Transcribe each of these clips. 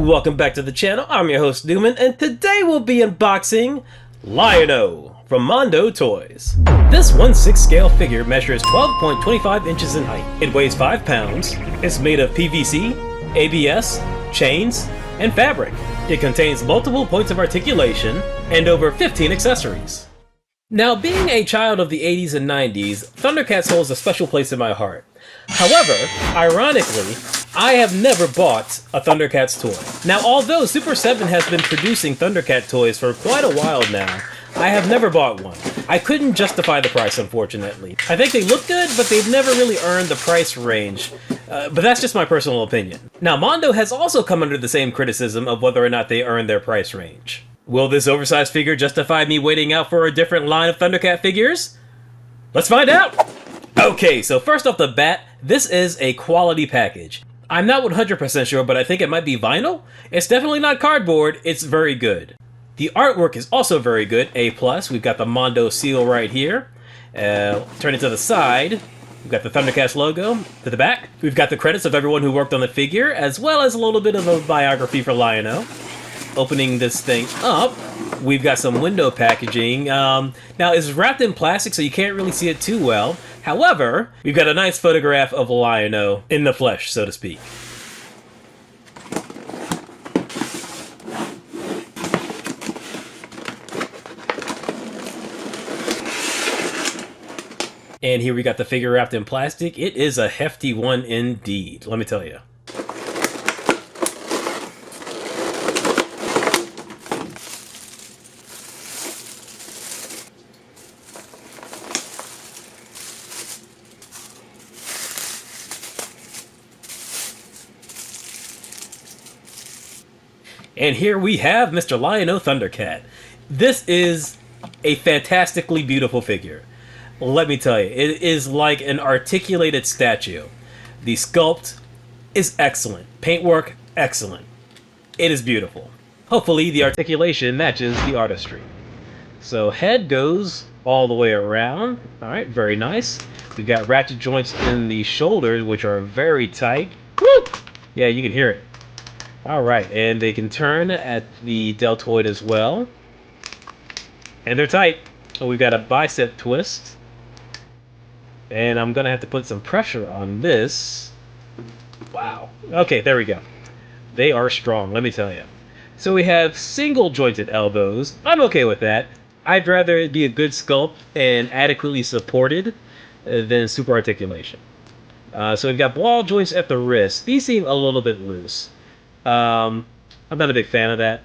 Welcome back to the channel. I'm your host Newman, and today we'll be unboxing Liono from Mondo Toys. This 1/6 scale figure measures 12.25 inches in height. It weighs 5 pounds. It's made of PVC, ABS, chains, and fabric. It contains multiple points of articulation and over 15 accessories. Now, being a child of the 80s and 90s, Thundercats holds a special place in my heart. However, ironically, I have never bought a Thundercats toy. Now, although Super 7 has been producing Thundercat toys for quite a while now, I have never bought one. I couldn't justify the price, unfortunately. I think they look good, but they've never really earned the price range. But that's just my personal opinion. Now, Mondo has also come under the same criticism of whether or not they earn their price range. Will this oversized figure justify me waiting out for a different line of Thundercat figures? Let's find out! Okay, so first off the bat, this is a quality package. I'm not 100% sure, but I think it might be vinyl. It's definitely not cardboard. It's very good. The artwork is also very good, A+. We've got the Mondo seal right here. Turn it to the side. We've got the Thundercats logo. To the back, we've got the credits of everyone who worked on the figure, as well as a little bit of a biography for Liono. Opening this thing up, we've got some window packaging. Now, it's wrapped in plastic, so you can't really see it too well. However, we've got a nice photograph of Liono in the flesh, so to speak. And here we got the figure wrapped in plastic. It is a hefty one indeed, let me tell you. And here we have Mr. Liono Thundercat. This is a fantastically beautiful figure. Let me tell you, it is like an articulated statue. The sculpt is excellent. Paintwork, excellent. It is beautiful. Hopefully the articulation matches the artistry. So head goes all the way around. Alright, very nice. We've got ratchet joints in the shoulders, which are very tight. Woo! Yeah, you can hear it. Alright, and they can turn at the deltoid as well. And they're tight. So we've got a bicep twist. And I'm going to have to put some pressure on this. Wow. Okay, there we go. They are strong, let me tell you. So we have single jointed elbows. I'm okay with that. I'd rather it be a good sculpt and adequately supported than super articulation. So we've got ball joints at the wrist. These seem a little bit loose. I'm not a big fan of that.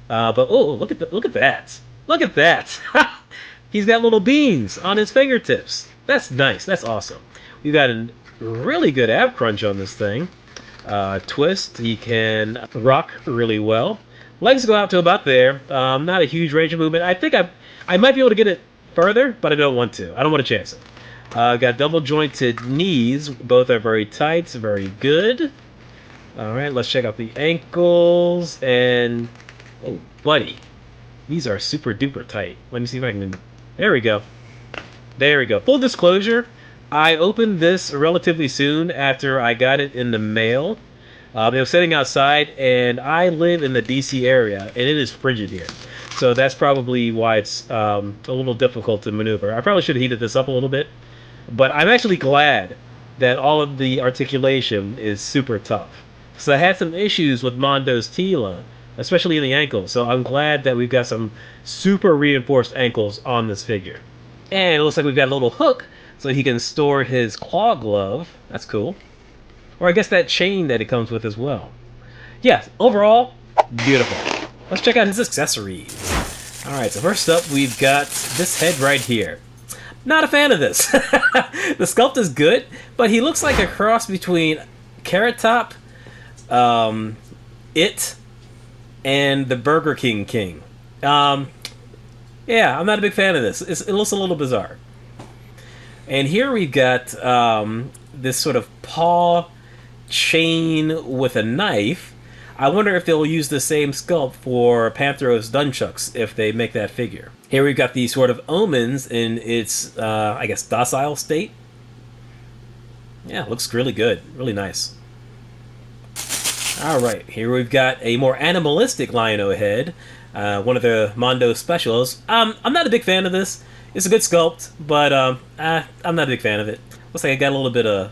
But oh, look at that! Look at that! He's got little beans on his fingertips. That's nice. That's awesome. We've got a really good ab crunch on this thing. Twist. He can rock really well. Legs go out to about there. Not a huge range of movement. I think I might be able to get it further, but I don't want to. I don't want to chance it. Got double jointed knees. Both are very tight. Very good. Alright, let's check out the ankles, and oh, buddy, these are super duper tight. Let me see if I can, there we go. There we go. Full disclosure, I opened this relatively soon after I got it in the mail. It was sitting outside, and I live in the DC area, and it is frigid here. So that's probably why it's a little difficult to maneuver. I probably should have heated this up a little bit, but I'm actually glad that all of the articulation is super tough. So I had some issues with Mondo's Tila, especially in the ankles. So I'm glad that we've got some super reinforced ankles on this figure. And it looks like we've got a little hook so he can store his claw glove. That's cool. Or I guess that chain that it comes with as well. Yeah, overall, beautiful. Let's check out his accessories. Alright, so first up we've got this head right here. Not a fan of this. The sculpt is good, but he looks like a cross between Carrot Top, It, and the Burger King. Yeah, I'm not a big fan of this. It looks a little bizarre. And here we've got this sort of paw chain with a knife. I wonder if they'll use the same sculpt for Pantheros Nunchucks if they make that figure. Here we've got the sort of omens in its, I guess, docile state. Yeah, looks really good. Really nice. Alright, here we've got a more animalistic liono head. One of the Mondo specials. I'm not a big fan of this. It's a good sculpt, but I'm not a big fan of it. Looks like I got a little bit of,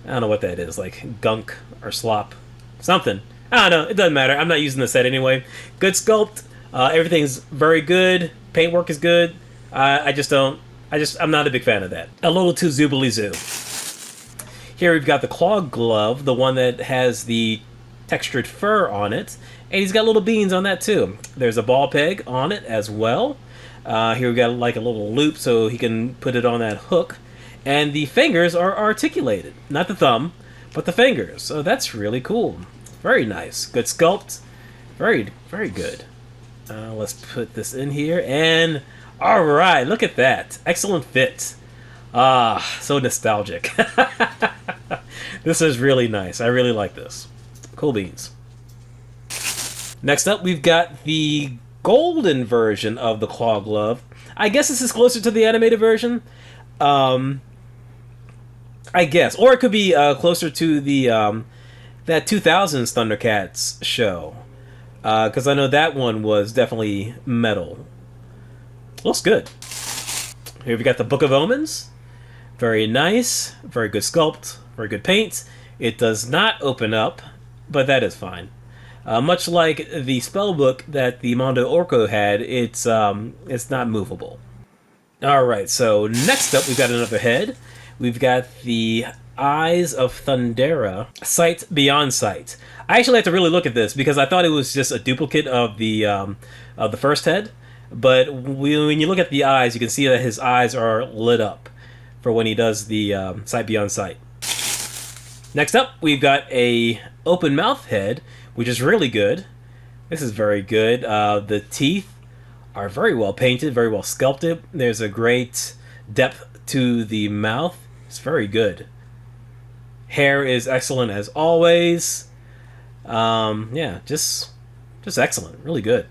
I don't know what that is, like gunk or slop. Something. I don't know, it doesn't matter. I'm not using the set anyway. Good sculpt. Everything's very good. Paintwork is good. I'm not a big fan of that. A little too zoobly zoo. Here we've got the claw glove, the one that has the textured fur on it, and he's got little beans on that too. There's a ball peg on it as well. Here we've got like a little loop so he can put it on that hook, and the fingers are articulated, not the thumb, but the fingers. So that's really cool. Very nice. Good sculpt. Very, very good. Let's put this in here, and all right, look at that. Excellent fit. Ah, so nostalgic. This is really nice. I really like this. Cool beans. Next up, we've got the golden version of the claw glove. I guess this is closer to the animated version. I guess. Or it could be closer to the that 2000s Thundercats show. Because I know that one was definitely metal. Looks good. Here we got the Book of Omens. Very nice. Very good sculpt. Very good paint. It does not open up, but that is fine. Much like the spellbook that the Mondo Orco had, it's not movable. Alright, so next up we've got another head. We've got the Eyes of Thundera, Sight Beyond Sight. I actually had to really look at this because I thought it was just a duplicate of the first head. But when you look at the eyes, you can see that his eyes are lit up for when he does the Sight Beyond Sight. Next up, we've got a open mouth head, which is really good. This is very good. The teeth are very well painted, very well sculpted. There's a great depth to the mouth. It's very good. Hair is excellent as always. Yeah, just excellent. Really good.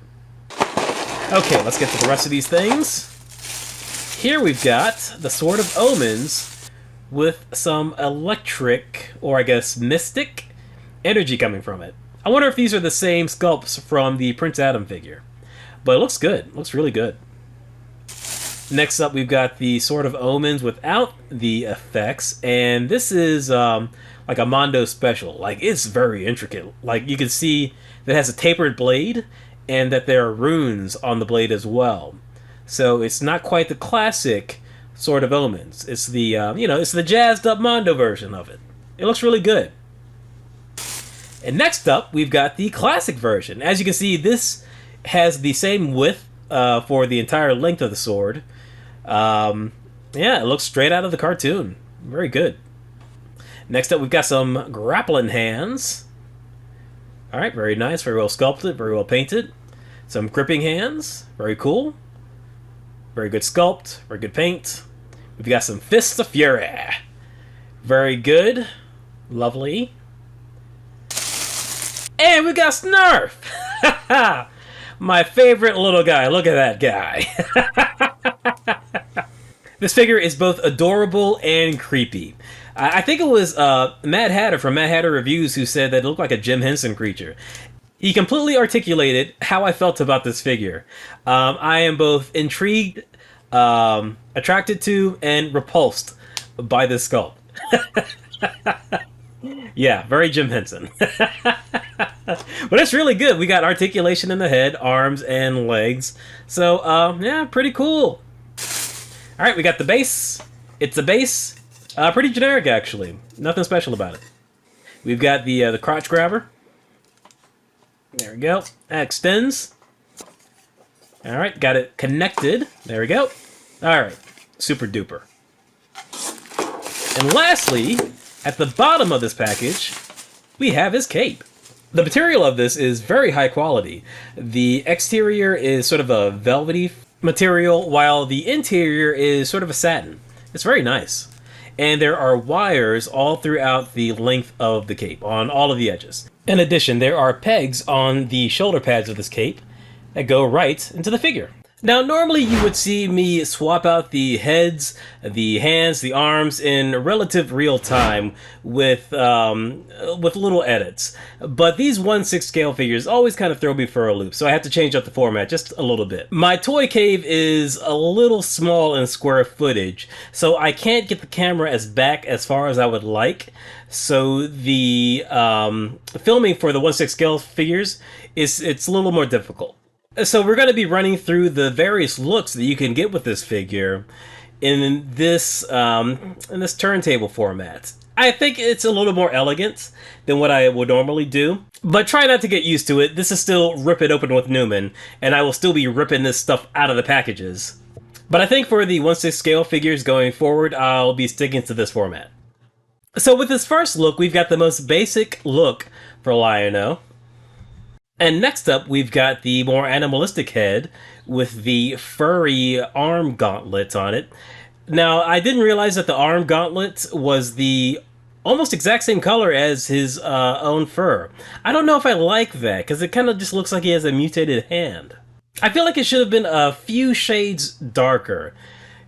Okay, let's get to the rest of these things. Here we've got the Sword of Omens with some electric, or I guess mystic, energy coming from it. I wonder if these are the same sculpts from the Prince Adam figure. But it looks good. It looks really good. Next up, we've got the Sword of Omens without the effects, and this is like a Mondo special. Like, it's very intricate. Like, you can see that it has a tapered blade, and that there are runes on the blade as well. So it's not quite the classic Sword of Omens. It's the it's the jazzed up Mondo version of it. It looks really good. And next up, we've got the classic version. As you can see, this has the same width for the entire length of the sword. Yeah, it looks straight out of the cartoon. Very good. Next up, we've got some grappling hands. All right, very nice, very well sculpted, very well painted. Some gripping hands, very cool. Very good sculpt, very good paint. We've got some Fists of Fury. Very good, lovely. And we got Snarf! My favorite little guy, look at that guy. This figure is both adorable and creepy. I think it was Mad Hatter from Mad Hatter Reviews who said that it looked like a Jim Henson creature. He completely articulated how I felt about this figure. I am both intrigued, attracted to, and repulsed by this sculpt. Yeah, very Jim Henson. But it's really good. We got articulation in the head, arms, and legs. So, yeah, pretty cool. Alright, we got the base. It's a base. Pretty generic, actually. Nothing special about it. We've got the crotch grabber. There we go. That extends. Alright, got it connected. There we go. Alright, super duper. And lastly, at the bottom of this package, we have his cape. The material of this is very high quality. The exterior is sort of a velvety material, while the interior is sort of a satin. It's very nice. And there are wires all throughout the length of the cape, on all of the edges. In addition, there are pegs on the shoulder pads of this cape that go right into the figure. Now, normally you would see me swap out the heads, the hands, the arms in relative real time with little edits. But these 1/6 scale figures always kind of throw me for a loop, so I have to change up the format just a little bit. My toy cave is a little small in square footage, so I can't get the camera back as far as I would like. So the filming for the 1/6 scale figures it's a little more difficult. So we're going to be running through the various looks that you can get with this figure in this turntable format. I think it's a little more elegant than what I would normally do, but try not to get used to it. This is still Rip It Open with Newman, and I will still be ripping this stuff out of the packages. But I think for the 1/6 scale figures going forward, I'll be sticking to this format. So with this first look, we've got the most basic look for Liono. And next up, we've got the more animalistic head with the furry arm gauntlets on it. Now, I didn't realize that the arm gauntlet was the almost exact same color as his own fur. I don't know if I like that, because it kind of just looks like he has a mutated hand. I feel like it should have been a few shades darker.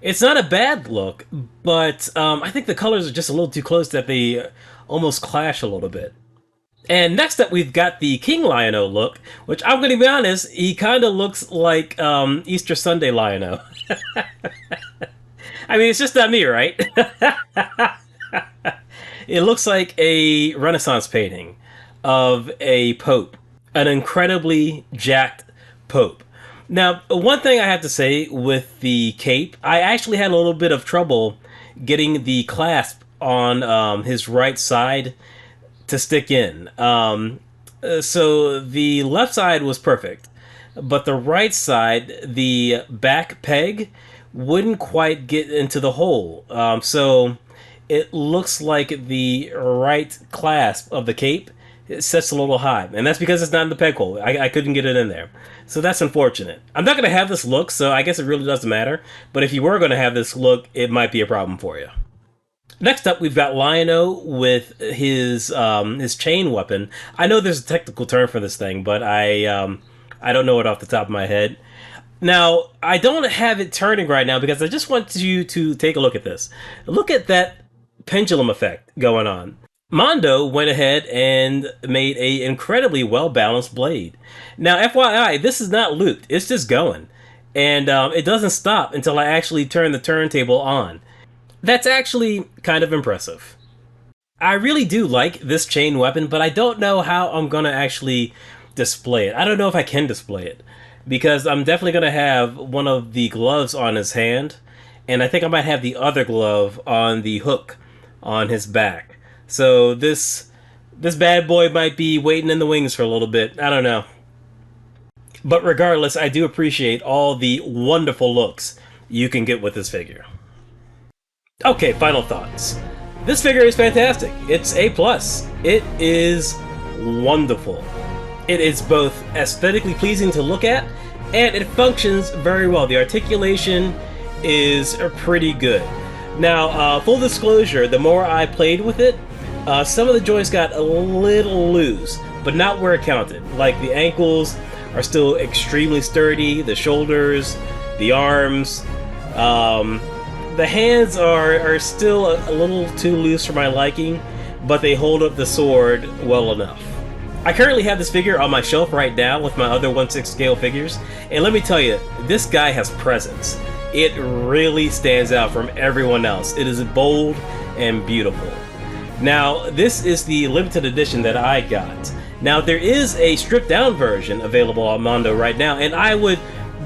It's not a bad look, but I think the colors are just a little too close that they almost clash a little bit. And next up, we've got the King Liono look, which I'm going to be honest, he kind of looks like Easter Sunday Liono. I mean, it's just not me, right? It looks like a Renaissance painting of a pope, an incredibly jacked pope. Now, one thing I have to say with the cape, I actually had a little bit of trouble getting the clasp on his right side to stick in. So the left side was perfect, but the right side, the back peg, wouldn't quite get into the hole. So it looks like the right clasp of the cape it sets a little high, and that's because it's not in the peg hole. I couldn't get it in there. So that's unfortunate. I'm not going to have this look, so I guess it really doesn't matter. But if you were going to have this look, it might be a problem for you. Next up, we've got Liono with his chain weapon. I know there's a technical term for this thing, but I don't know it off the top of my head. Now, I don't have it turning right now because I just want you to take a look at this. Look at that pendulum effect going on. Mondo went ahead and made a incredibly well-balanced blade. Now, FYI, this is not looped. It's just going. And it doesn't stop until I actually turn the turntable on. That's actually kind of impressive. I really do like this chain weapon, but I don't know how I'm going to actually display it. I don't know if I can display it, because I'm definitely going to have one of the gloves on his hand, and I think I might have the other glove on the hook on his back. So this bad boy might be waiting in the wings for a little bit. I don't know. But regardless, I do appreciate all the wonderful looks you can get with this figure. Okay, final thoughts. This figure is fantastic. It's A+. It is wonderful. It is both aesthetically pleasing to look at, and it functions very well. The articulation is pretty good. Now, full disclosure, the more I played with it, some of the joints got a little loose, but not where it counted. Like, the ankles are still extremely sturdy, the shoulders, the arms, the hands are still a little too loose for my liking, but they hold up the sword well enough. I currently have this figure on my shelf right now with my other 1/6 scale figures, and let me tell you, this guy has presence. It really stands out from everyone else. It is bold and beautiful. Now, this is the limited edition that I got. Now, there is a stripped down version available on Mondo right now, and I would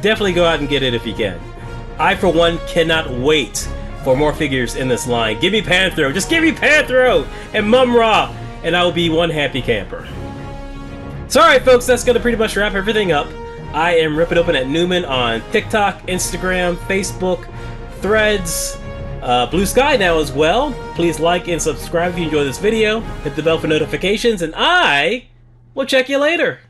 definitely go out and get it if you can. I, for one, cannot wait for more figures in this line. Give me Panthro, just give me Panthro and Mum-Ra, and I will be one happy camper. So alright folks, that's going to pretty much wrap everything up. I am Rip It Open at Newman on TikTok, Instagram, Facebook, Threads, Blue Sky now as well. Please like and subscribe if you enjoyed this video. Hit the bell for notifications, and I will check you later.